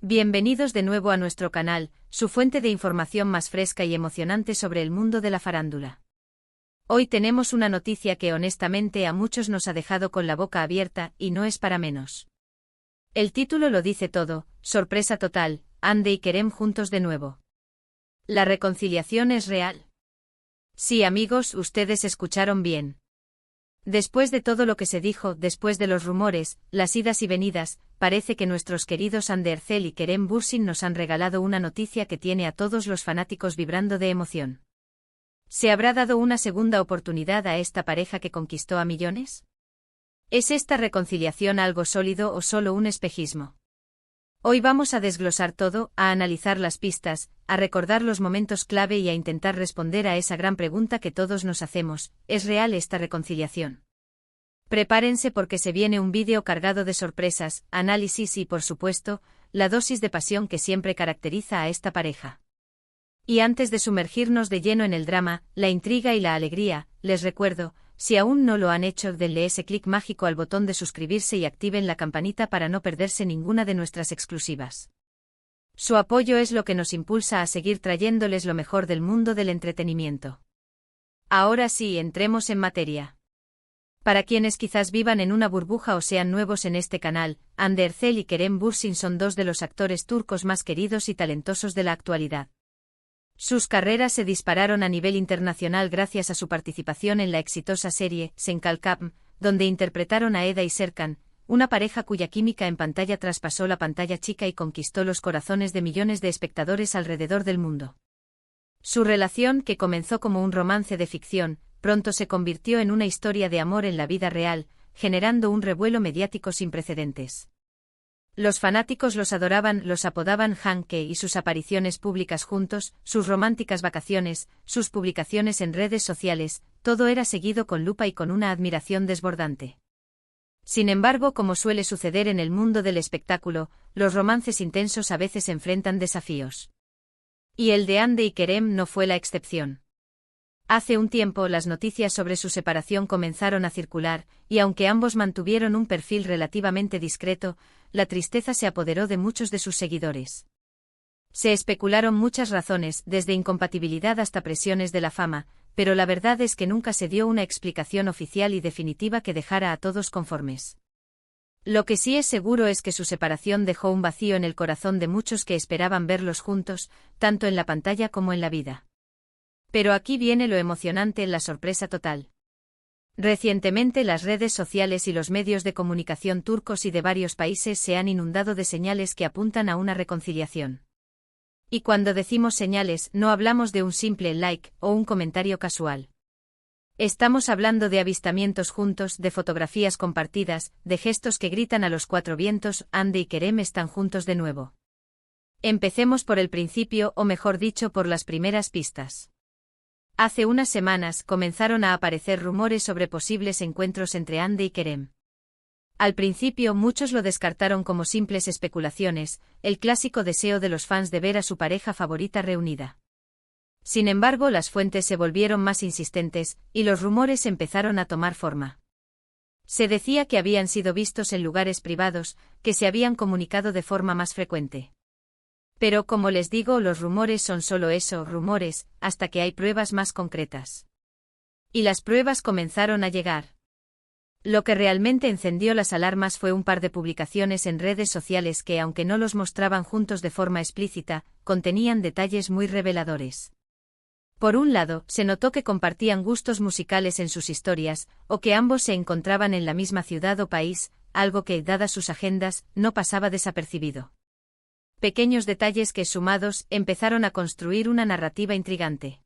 Bienvenidos de nuevo a nuestro canal, su fuente de información más fresca y emocionante sobre el mundo de la farándula. Hoy tenemos una noticia que honestamente a muchos nos ha dejado con la boca abierta y no es para menos. El título lo dice todo, sorpresa total, Hande y Kerem juntos de nuevo. ¿La reconciliación es real? Sí, amigos, ustedes escucharon bien. Después de todo lo que se dijo, después de los rumores, las idas y venidas, parece que nuestros queridos Hande Erçel y Kerem Bürsin nos han regalado una noticia que tiene a todos los fanáticos vibrando de emoción. ¿Se habrá dado una segunda oportunidad a esta pareja que conquistó a millones? ¿Es esta reconciliación algo sólido o solo un espejismo? Hoy vamos a desglosar todo, a analizar las pistas, a recordar los momentos clave y a intentar responder a esa gran pregunta que todos nos hacemos: ¿es real esta reconciliación? Prepárense porque se viene un vídeo cargado de sorpresas, análisis y, por supuesto, la dosis de pasión que siempre caracteriza a esta pareja. Y antes de sumergirnos de lleno en el drama, la intriga y la alegría, les recuerdo: si aún no lo han hecho, denle ese clic mágico al botón de suscribirse y activen la campanita para no perderse ninguna de nuestras exclusivas. Su apoyo es lo que nos impulsa a seguir trayéndoles lo mejor del mundo del entretenimiento. Ahora sí, entremos en materia. Para quienes quizás vivan en una burbuja o sean nuevos en este canal, Hande Erçel y Kerem Bürsin son dos de los actores turcos más queridos y talentosos de la actualidad. Sus carreras se dispararon a nivel internacional gracias a su participación en la exitosa serie Sen Kalkam, donde interpretaron a Eda y Serkan, una pareja cuya química en pantalla traspasó la pantalla chica y conquistó los corazones de millones de espectadores alrededor del mundo. Su relación, que comenzó como un romance de ficción, pronto se convirtió en una historia de amor en la vida real, generando un revuelo mediático sin precedentes. Los fanáticos los adoraban, los apodaban Hanke, y sus apariciones públicas juntos, sus románticas vacaciones, sus publicaciones en redes sociales, todo era seguido con lupa y con una admiración desbordante. Sin embargo, como suele suceder en el mundo del espectáculo, los romances intensos a veces enfrentan desafíos. Y el de Hande y Kerem no fue la excepción. Hace un tiempo las noticias sobre su separación comenzaron a circular, y aunque ambos mantuvieron un perfil relativamente discreto, la tristeza se apoderó de muchos de sus seguidores. Se especularon muchas razones, desde incompatibilidad hasta presiones de la fama, pero la verdad es que nunca se dio una explicación oficial y definitiva que dejara a todos conformes. Lo que sí es seguro es que su separación dejó un vacío en el corazón de muchos que esperaban verlos juntos, tanto en la pantalla como en la vida. Pero aquí viene lo emocionante, la sorpresa total. Recientemente las redes sociales y los medios de comunicación turcos y de varios países se han inundado de señales que apuntan a una reconciliación. Y cuando decimos señales, no hablamos de un simple like o un comentario casual. Estamos hablando de avistamientos juntos, de fotografías compartidas, de gestos que gritan a los cuatro vientos: Hande y Kerem están juntos de nuevo. Empecemos por el principio, o mejor dicho, por las primeras pistas. Hace unas semanas comenzaron a aparecer rumores sobre posibles encuentros entre Hande y Kerem. Al principio muchos lo descartaron como simples especulaciones, el clásico deseo de los fans de ver a su pareja favorita reunida. Sin embargo, las fuentes se volvieron más insistentes, y los rumores empezaron a tomar forma. Se decía que habían sido vistos en lugares privados, que se habían comunicado de forma más frecuente. Pero como les digo, los rumores son solo eso, rumores, hasta que hay pruebas más concretas. Y las pruebas comenzaron a llegar. Lo que realmente encendió las alarmas fue un par de publicaciones en redes sociales que, aunque no los mostraban juntos de forma explícita, contenían detalles muy reveladores. Por un lado, se notó que compartían gustos musicales en sus historias, o que ambos se encontraban en la misma ciudad o país, algo que, dadas sus agendas, no pasaba desapercibido. Pequeños detalles que, sumados, empezaron a construir una narrativa intrigante.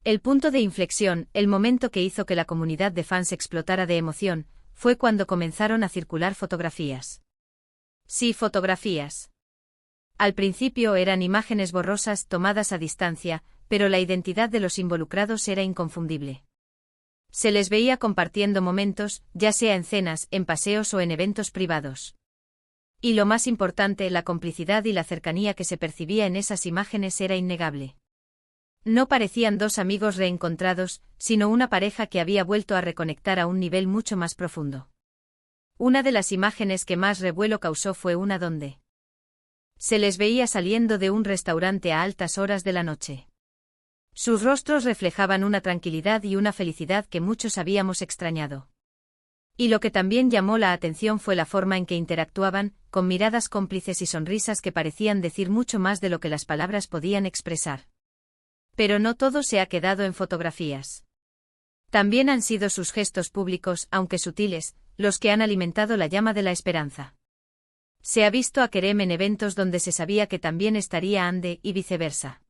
El punto de inflexión, el momento que hizo que la comunidad de fans explotara de emoción, fue cuando comenzaron a circular fotografías. Sí, fotografías. Al principio eran imágenes borrosas tomadas a distancia, pero la identidad de los involucrados era inconfundible. Se les veía compartiendo momentos, ya sea en cenas, en paseos o en eventos privados. Y lo más importante, la complicidad y la cercanía que se percibía en esas imágenes era innegable. No parecían dos amigos reencontrados, sino una pareja que había vuelto a reconectar a un nivel mucho más profundo. Una de las imágenes que más revuelo causó fue una donde Se les veía saliendo de un restaurante a altas horas de la noche. Sus rostros reflejaban una tranquilidad y una felicidad que muchos habíamos extrañado. Y lo que también llamó la atención fue la forma en que interactuaban, con miradas cómplices y sonrisas que parecían decir mucho más de lo que las palabras podían expresar. Pero no todo se ha quedado en fotografías. También han sido sus gestos públicos, aunque sutiles, los que han alimentado la llama de la esperanza. Se ha visto a Kerem en eventos donde se sabía que también estaría Ande y viceversa.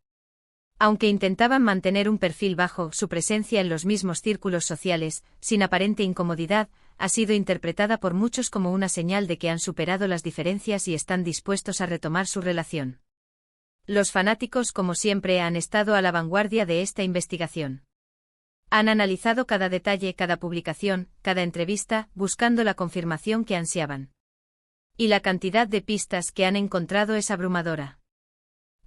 Aunque intentaban mantener un perfil bajo, su presencia en los mismos círculos sociales, sin aparente incomodidad, ha sido interpretada por muchos como una señal de que han superado las diferencias y están dispuestos a retomar su relación. Los fanáticos, como siempre, han estado a la vanguardia de esta investigación. Han analizado cada detalle, cada publicación, cada entrevista, buscando la confirmación que ansiaban. Y la cantidad de pistas que han encontrado es abrumadora.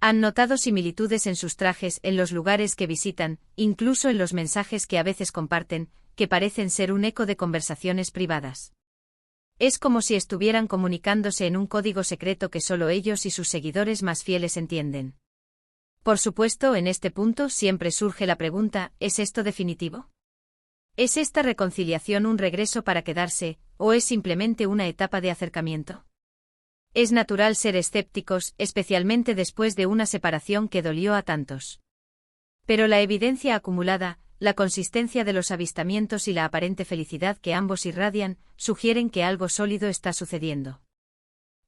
Han notado similitudes en sus trajes, en los lugares que visitan, incluso en los mensajes que a veces comparten, que parecen ser un eco de conversaciones privadas. Es como si estuvieran comunicándose en un código secreto que solo ellos y sus seguidores más fieles entienden. Por supuesto, en este punto siempre surge la pregunta, ¿es esto definitivo? ¿Es esta reconciliación un regreso para quedarse, o es simplemente una etapa de acercamiento? Es natural ser escépticos, especialmente después de una separación que dolió a tantos. Pero la evidencia acumulada, la consistencia de los avistamientos y la aparente felicidad que ambos irradian, sugieren que algo sólido está sucediendo.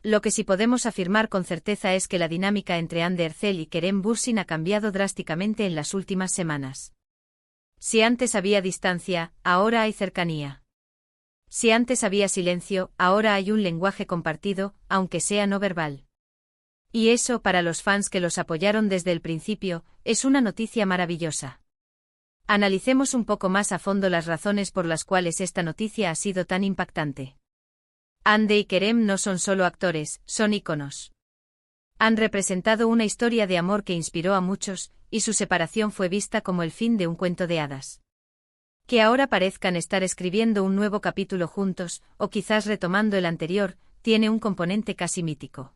Lo que sí podemos afirmar con certeza es que la dinámica entre Hande Erçel y Kerem Bürsin ha cambiado drásticamente en las últimas semanas. Si antes había distancia, ahora hay cercanía. Si antes había silencio, ahora hay un lenguaje compartido, aunque sea no verbal. Y eso, para los fans que los apoyaron desde el principio, es una noticia maravillosa. Analicemos un poco más a fondo las razones por las cuales esta noticia ha sido tan impactante. Hande y Kerem no son solo actores, son íconos. Han representado una historia de amor que inspiró a muchos, y su separación fue vista como el fin de un cuento de hadas. Que ahora parezcan estar escribiendo un nuevo capítulo juntos, o quizás retomando el anterior, tiene un componente casi mítico.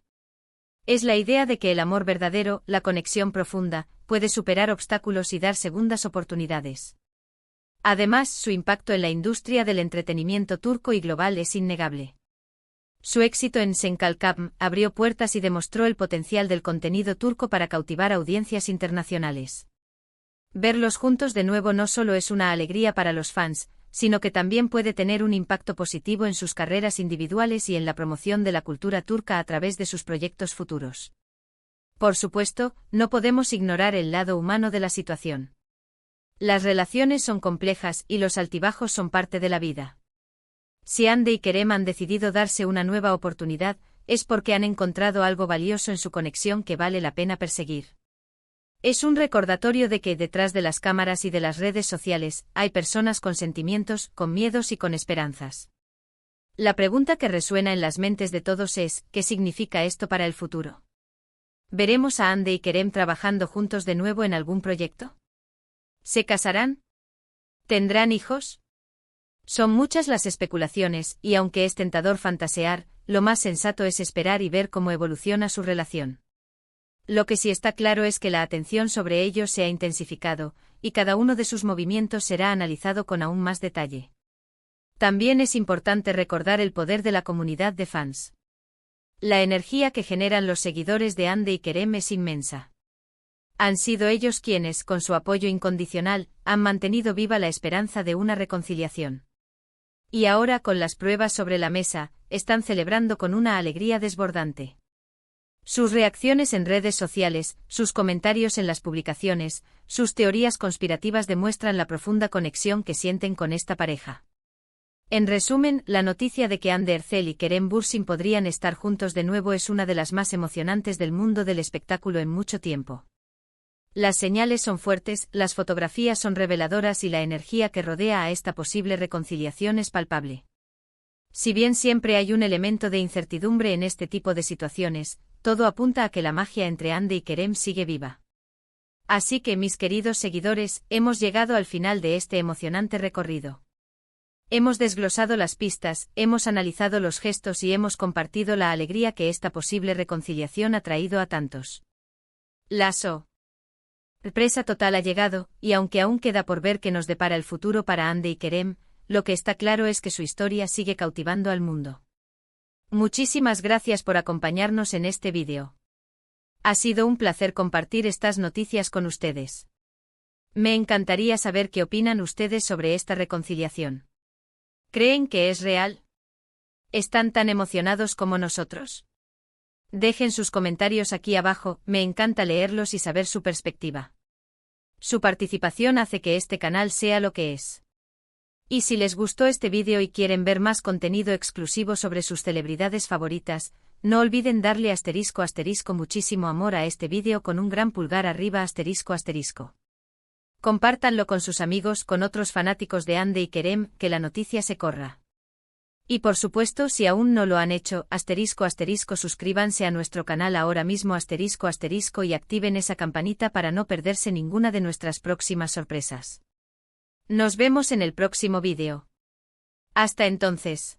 Es la idea de que el amor verdadero, la conexión profunda, puede superar obstáculos y dar segundas oportunidades. Además, su impacto en la industria del entretenimiento turco y global es innegable. Su éxito en Senkalkam abrió puertas y demostró el potencial del contenido turco para cautivar audiencias internacionales. Verlos juntos de nuevo no solo es una alegría para los fans, sino que también puede tener un impacto positivo en sus carreras individuales y en la promoción de la cultura turca a través de sus proyectos futuros. Por supuesto, no podemos ignorar el lado humano de la situación. Las relaciones son complejas y los altibajos son parte de la vida. Si Hande y Kerem han decidido darse una nueva oportunidad, es porque han encontrado algo valioso en su conexión que vale la pena perseguir. Es un recordatorio de que detrás de las cámaras y de las redes sociales, hay personas con sentimientos, con miedos y con esperanzas. La pregunta que resuena en las mentes de todos es, ¿qué significa esto para el futuro? ¿Veremos a Hande y Kerem trabajando juntos de nuevo en algún proyecto? ¿Se casarán? ¿Tendrán hijos? Son muchas las especulaciones, y aunque es tentador fantasear, lo más sensato es esperar y ver cómo evoluciona su relación. Lo que sí está claro es que la atención sobre ellos se ha intensificado, y cada uno de sus movimientos será analizado con aún más detalle. También es importante recordar el poder de la comunidad de fans. La energía que generan los seguidores de Hande y Kerem es inmensa. Han sido ellos quienes, con su apoyo incondicional, han mantenido viva la esperanza de una reconciliación. Y ahora, con las pruebas sobre la mesa, están celebrando con una alegría desbordante. Sus reacciones en redes sociales, sus comentarios en las publicaciones, sus teorías conspirativas demuestran la profunda conexión que sienten con esta pareja. En resumen, la noticia de que Hande Erçel y Kerem Bürsin podrían estar juntos de nuevo es una de las más emocionantes del mundo del espectáculo en mucho tiempo. Las señales son fuertes, las fotografías son reveladoras y la energía que rodea a esta posible reconciliación es palpable. Si bien siempre hay un elemento de incertidumbre en este tipo de situaciones, todo apunta a que la magia entre Hande y Kerem sigue viva. Así que, mis queridos seguidores, hemos llegado al final de este emocionante recorrido. Hemos desglosado las pistas, hemos analizado los gestos y hemos compartido la alegría que esta posible reconciliación ha traído a tantos. La sorpresa total ha llegado, y aunque aún queda por ver qué nos depara el futuro para Hande y Kerem, lo que está claro es que su historia sigue cautivando al mundo. Muchísimas gracias por acompañarnos en este vídeo. Ha sido un placer compartir estas noticias con ustedes. Me encantaría saber qué opinan ustedes sobre esta reconciliación. ¿Creen que es real? ¿Están tan emocionados como nosotros? Dejen sus comentarios aquí abajo, me encanta leerlos y saber su perspectiva. Su participación hace que este canal sea lo que es. Y si les gustó este vídeo y quieren ver más contenido exclusivo sobre sus celebridades favoritas, no olviden darle asterisco muchísimo amor a este vídeo con un gran pulgar arriba asterisco. Compártanlo con sus amigos, con otros fanáticos de Hande y Kerem, que la noticia se corra. Y por supuesto, si aún no lo han hecho, asterisco suscríbanse a nuestro canal ahora mismo asterisco y activen esa campanita para no perderse ninguna de nuestras próximas sorpresas. Nos vemos en el próximo vídeo. Hasta entonces.